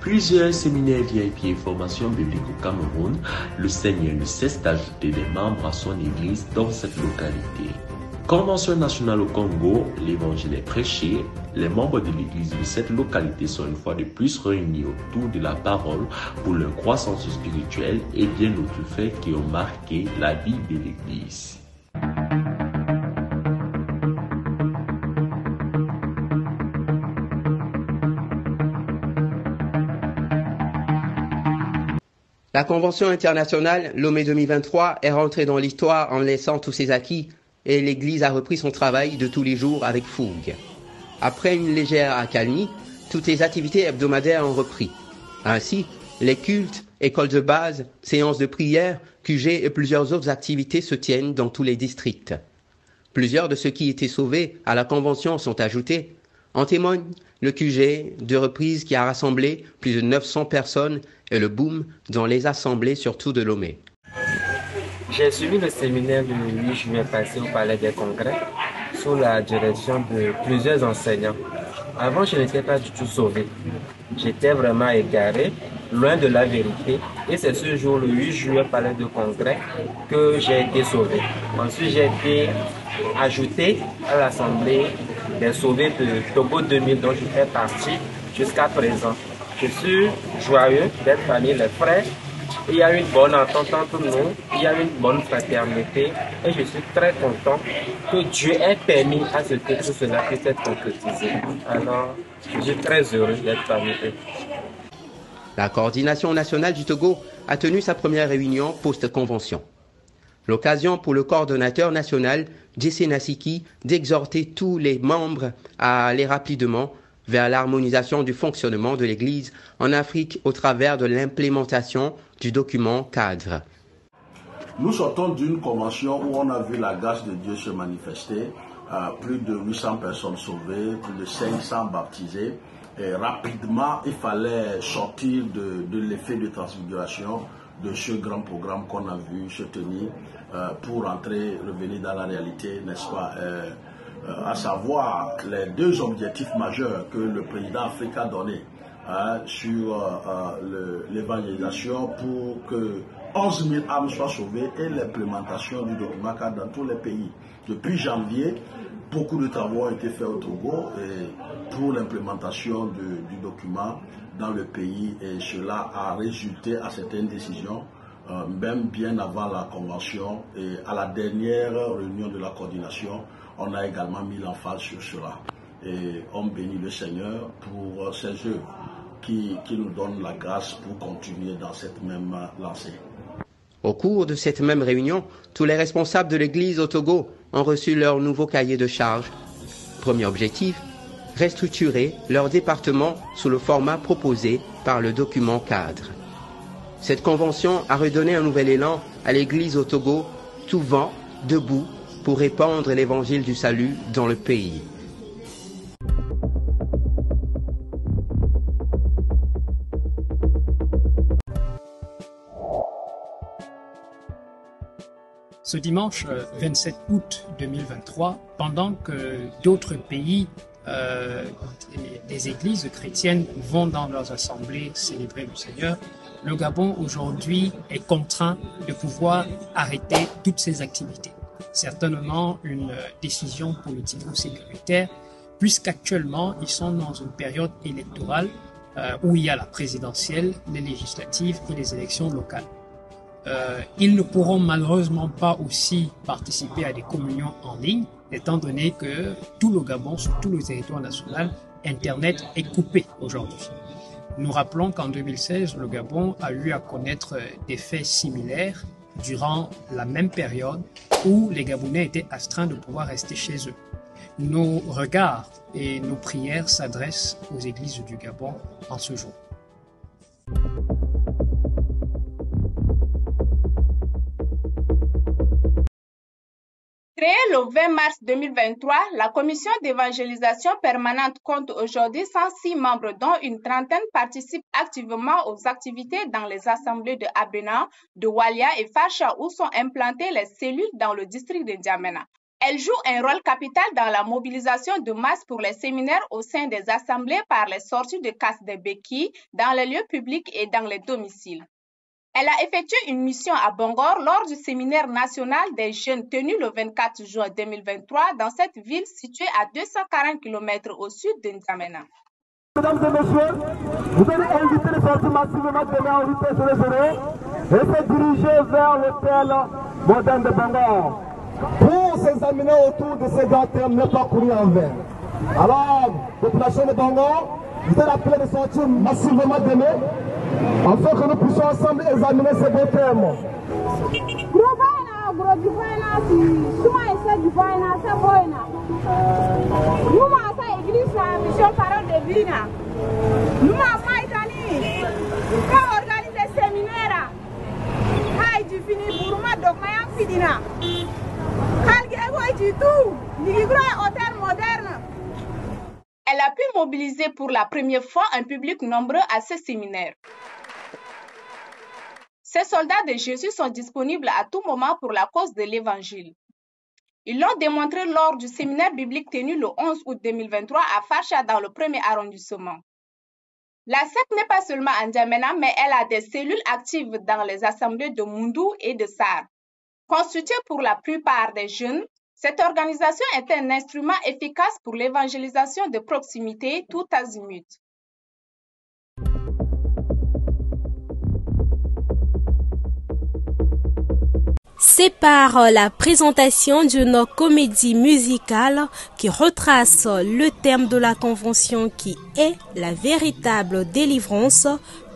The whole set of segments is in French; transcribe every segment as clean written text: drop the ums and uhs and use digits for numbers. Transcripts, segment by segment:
Plusieurs séminaires VIP et formations bibliques au Cameroun, le Seigneur ne cesse d'ajouter des membres à son église dans cette localité. Convention nationale au Congo, l'évangile est prêché. Les membres de l'église de cette localité sont une fois de plus réunis autour de la parole pour leur croissance spirituelle et bien d'autres faits qui ont marqué la vie de l'église. La Convention internationale Lomé 2023 est rentrée dans l'histoire en laissant tous ses acquis et l'Église a repris son travail de tous les jours avec fougue. Après une légère accalmie, toutes les activités hebdomadaires ont repris. Ainsi, les cultes, écoles de base, séances de prière, QG et plusieurs autres activités se tiennent dans tous les districts. Plusieurs de ceux qui étaient sauvés à la Convention sont ajoutés. En témoigne le QG de reprise qui a rassemblé plus de 900 personnes et le boom dans les assemblées surtout de Lomé. J'ai suivi le séminaire du 8 juin passé au Palais des Congrès sous la direction de plusieurs enseignants. Avant, je n'étais pas du tout sauvé. J'étais vraiment égaré, loin de la vérité. Et c'est ce jour, le 8 juin, au Palais des Congrès, que j'ai été sauvé. Ensuite, j'ai été ajouté à l'Assemblée des sauvés de Togo 2000, dont je fais partie jusqu'à présent. Je suis joyeux d'être parmi les frères. Il y a une bonne entente entre nous, il y a une bonne fraternité et je suis très content que Dieu ait permis à ce que tout cela puisse être concrétisé. Alors, je suis très heureux d'être parmi eux. La coordination nationale du Togo a tenu sa première réunion post-convention. L'occasion pour le coordonnateur national, Jesse Nasiki, d'exhorter tous les membres à aller rapidement vers l'harmonisation du fonctionnement de l'Église en Afrique au travers de l'implémentation du document cadre. Nous sortons d'une convention où on a vu la grâce de Dieu se manifester, plus de 800 personnes sauvées, plus de 500 baptisés. Et rapidement, il fallait sortir de l'effet de transfiguration de ce grand programme qu'on a vu se tenir pour revenir dans la réalité, n'est-ce pas, à savoir les deux objectifs majeurs que le président Afrique a donnés sur l'évangélisation pour que 11 000 âmes soient sauvées et l'implémentation du document cadre dans tous les pays. Depuis janvier, beaucoup de travaux ont été faits au Togo pour l'implémentation du document dans le pays et cela a résulté à certaines décisions, même bien avant la convention et à la dernière réunion de la coordination, on a également mis l'emphase sur cela. Et on bénit le Seigneur pour ses œuvres qui nous donnent la grâce pour continuer dans cette même lancée. Au cours de cette même réunion, tous les responsables de l'Église au Togo ont reçu leur nouveau cahier de charges. Premier objectif, restructurer leur département sous le format proposé par le document cadre. Cette convention a redonné un nouvel élan à l'Église au Togo, tout vent, debout, pour répandre l'évangile du salut dans le pays. Ce dimanche 27 août 2023, pendant que d'autres pays, des églises chrétiennes vont dans leurs assemblées célébrer le Seigneur, le Gabon aujourd'hui est contraint de pouvoir arrêter toutes ses activités. Certainement une décision politico-sécuritaire, puisqu'actuellement ils sont dans une période électorale où il y a la présidentielle, les législatives et les élections locales. Ils ne pourront malheureusement pas aussi participer à des communions en ligne, étant donné que tout le Gabon, sur tout le territoire national, Internet est coupé aujourd'hui. Nous rappelons qu'en 2016, le Gabon a eu à connaître des faits similaires durant la même période où les Gabonais étaient astreints de pouvoir rester chez eux. Nos regards et nos prières s'adressent aux églises du Gabon en ce jour. Créée le 20 mars 2023, la commission d'évangélisation permanente compte aujourd'hui 106 membres dont une trentaine participent activement aux activités dans les assemblées de Abena, de Walia et Facha où sont implantées les cellules dans le district de N'Djamena. Elle joue un rôle capital dans la mobilisation de masse pour les séminaires au sein des assemblées par les sorties de casse des béquilles dans les lieux publics et dans les domiciles. Elle a effectué une mission à Bangor lors du séminaire national des jeunes tenu le 24 juin 2023 dans cette ville située à 240 km au sud de N'Djamena. Mesdames et messieurs, vous allez inviter les sorties massivement demain en vitesse de journée et se diriger vers l'hôtel moderne de Bangor pour s'examiner autour de ces grands thèmes ne pas courir en vain. Alors, population de Bangor, vous êtes appelés de sortir massivement demain afin que nous puissions ensemble examiner ces beaux thèmes. Elle a pu mobiliser pour la première fois un public nombreux à ce séminaire. Ces soldats de Jésus sont disponibles à tout moment pour la cause de l'Évangile. Ils l'ont démontré lors du séminaire biblique tenu le 11 août 2023 à Facha dans le 1er arrondissement. La secte n'est pas seulement à N'Djamena, mais elle a des cellules actives dans les assemblées de Moundou et de Sar. Constituée pour la plupart des jeunes, cette organisation est un instrument efficace pour l'évangélisation de proximité tout azimut. C'est par la présentation d'une comédie musicale qui retrace le thème de la convention qui est la véritable délivrance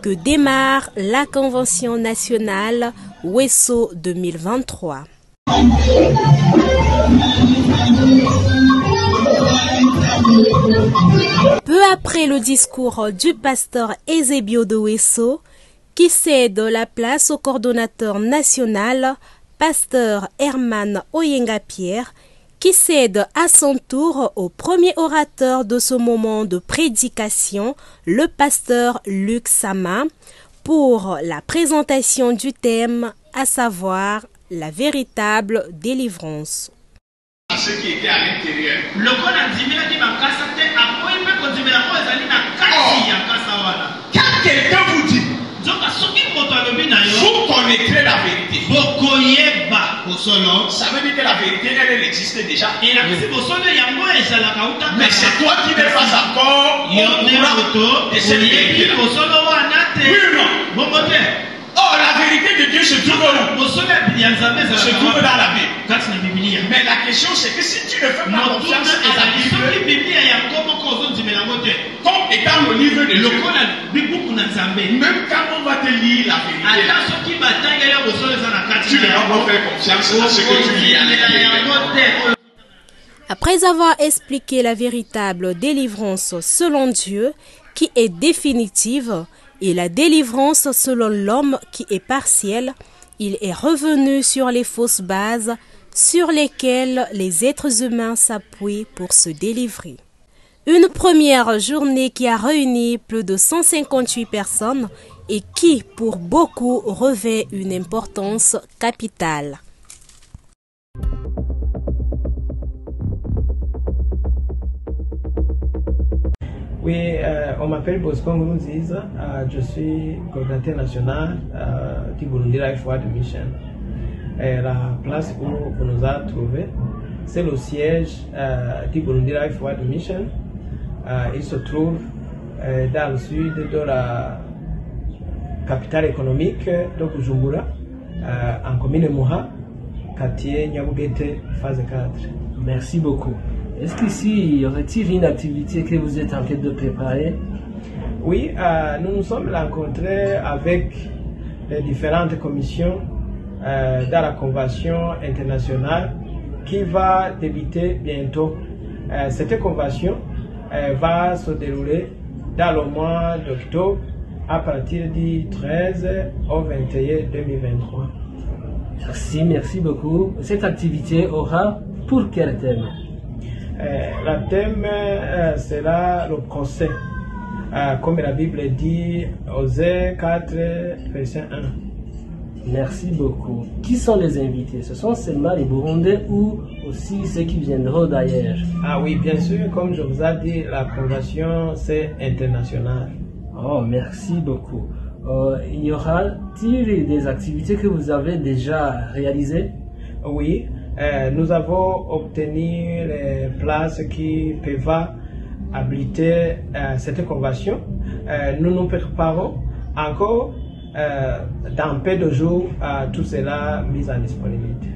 que démarre la Convention nationale Wesso 2023. Peu après le discours du pasteur Ezebio de Wesso, qui cède la place au coordonnateur national, pasteur Herman Oyenga-Pierre, qui cède à son tour au premier orateur de ce moment de prédication, le pasteur Luc Sama, pour la présentation du thème, à savoir la véritable délivrance. Ce qui était à l'intérieur. Le code a dit quand quelqu'un vous dit, vous connaîtrez la vérité. Ça veut dire que la vérité, elle existe déjà. Mais c'est toi qui n'es pas encore au courant de cette vérité-là. Oui ou non? Oh, la vérité de Dieu se trouve où? Se trouve dans la Bible. Mais la question c'est que si tu ne fais pas confiance à la Bible, comme étant le livre de Dieu, même quand on va te lire la vérité, tu ne vas pas faire confiance à ce que tu lis à l'intérieur. Après avoir expliqué la véritable délivrance selon Dieu, qui est définitive, et la délivrance selon l'homme qui est partielle, il est revenu sur les fausses bases sur lesquelles les êtres humains s'appuient pour se délivrer. Une première journée qui a réuni plus de 158 personnes et qui, pour beaucoup, revêt une importance capitale. Oui, on m'appelle Bosco Ngouziz, je suis coordinateur national du Burundi Life World Mission. La place où on nous a trouvé, c'est le siège du Burundi Life World Mission. Il se trouve dans le sud de la capitale économique de Bujumbura, en commune Muha, quartier Nyabugete, phase 4. Merci beaucoup. Est-ce qu'ici, y aurait-il une activité que vous êtes en train de préparer? Oui, nous nous sommes rencontrés avec les différentes commissions dans la convention internationale qui va débuter bientôt. Cette convention va se dérouler dans le mois d'octobre à partir du 13 au 21 2023. Merci beaucoup. Cette activité aura pour quel thème? Le thème sera le procès, comme la Bible dit, Osée 4, verset 1. Merci beaucoup. Qui sont les invités? Ce sont seulement les Burundais ou aussi ceux qui viendront d'ailleurs? Ah oui, bien sûr, comme je vous ai dit, la convention c'est international. Oh, merci beaucoup. Y aura-t-il des activités que vous avez déjà réalisées? Oui, nous avons obtenu les places qui peuvent habiliter cette convention. Nous nous préparons encore dans peu de jours tout cela mis en disponibilité.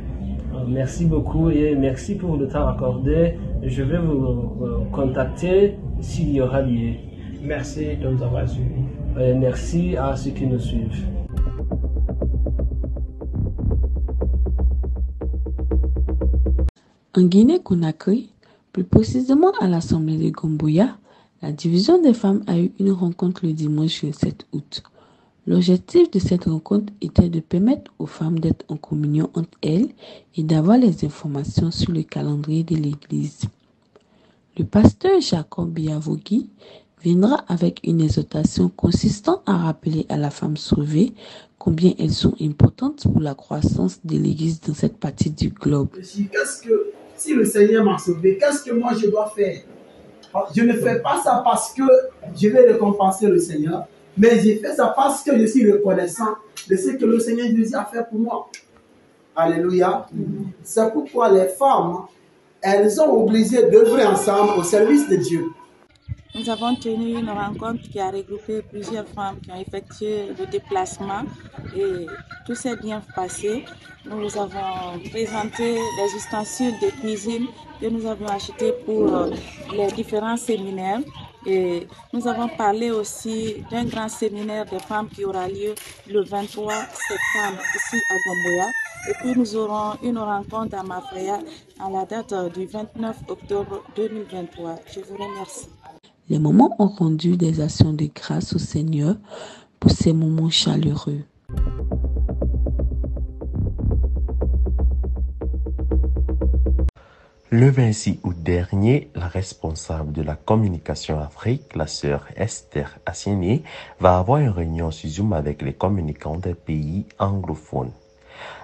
Merci beaucoup et merci pour le temps accordé. Je vais vous contacter s'il y aura lieu. Merci de nous avoir suivis. Merci à ceux qui nous suivent. En Guinée-Conakry, plus précisément à l'Assemblée de Gomboya, la division des femmes a eu une rencontre le dimanche 7 août. L'objectif de cette rencontre était de permettre aux femmes d'être en communion entre elles et d'avoir les informations sur le calendrier de l'Église. Le pasteur Jacob Biavogi viendra avec une exhortation consistant à rappeler à la femme sauvée combien elles sont importantes pour la croissance de l'Église dans cette partie du globe. Si le Seigneur m'a sauvé, qu'est-ce que moi je dois faire? Je ne fais pas ça parce que je vais récompenser le Seigneur, mais j'ai fait ça parce que je suis reconnaissant de ce que le Seigneur Jésus a fait pour moi. Alléluia. C'est pourquoi les femmes, elles sont obligées d'œuvrer ensemble au service de Dieu. Nous avons tenu une rencontre qui a regroupé plusieurs femmes qui ont effectué le déplacement et tout s'est bien passé. Nous avons présenté les ustensiles de cuisine que nous avons achetés pour les différents séminaires. Et nous avons parlé aussi d'un grand séminaire de femmes qui aura lieu le 23 septembre ici à Gomboya. Et puis nous aurons une rencontre à Mafraya à la date du 29 octobre 2023. Je vous remercie. Les moments ont rendu des actions de grâce au Seigneur pour ces moments chaleureux. Le 26 août dernier, la responsable de la communication Afrique, la sœur Esther Assiene, va avoir une réunion sur Zoom avec les communicants des pays anglophones.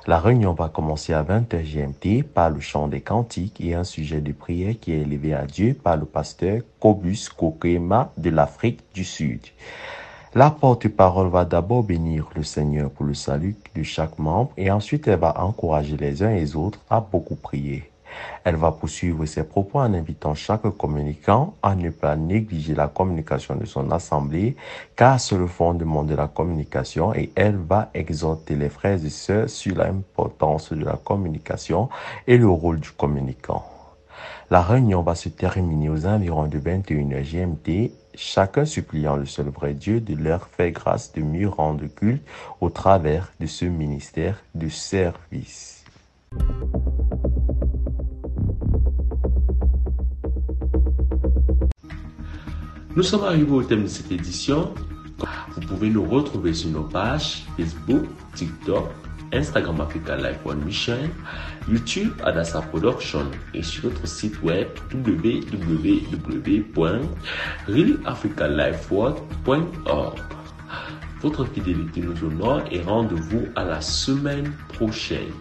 La réunion va commencer à 20h GMT par le chant des cantiques et un sujet de prière qui est élevé à Dieu par le pasteur Kobus Kokema de l'Afrique du Sud. La porte-parole va d'abord bénir le Seigneur pour le salut de chaque membre et ensuite elle va encourager les uns et les autres à beaucoup prier. Elle va poursuivre ses propos en invitant chaque communicant à ne pas négliger la communication de son assemblée, car c'est le fondement de la communication et elle va exhorter les frères et sœurs sur l'importance de la communication et le rôle du communicant. La réunion va se terminer aux environs de 21h GMT, chacun suppliant le seul vrai Dieu de leur faire grâce de mieux rendre culte au travers de ce ministère de service. Nous sommes arrivés au thème de cette édition. Vous pouvez nous retrouver sur nos pages Facebook, TikTok, Instagram Africa Life One Mission, YouTube Adassa Production et sur notre site web www.reallyafricalifeworld.org. Votre fidélité nous honore et rendez-vous à la semaine prochaine.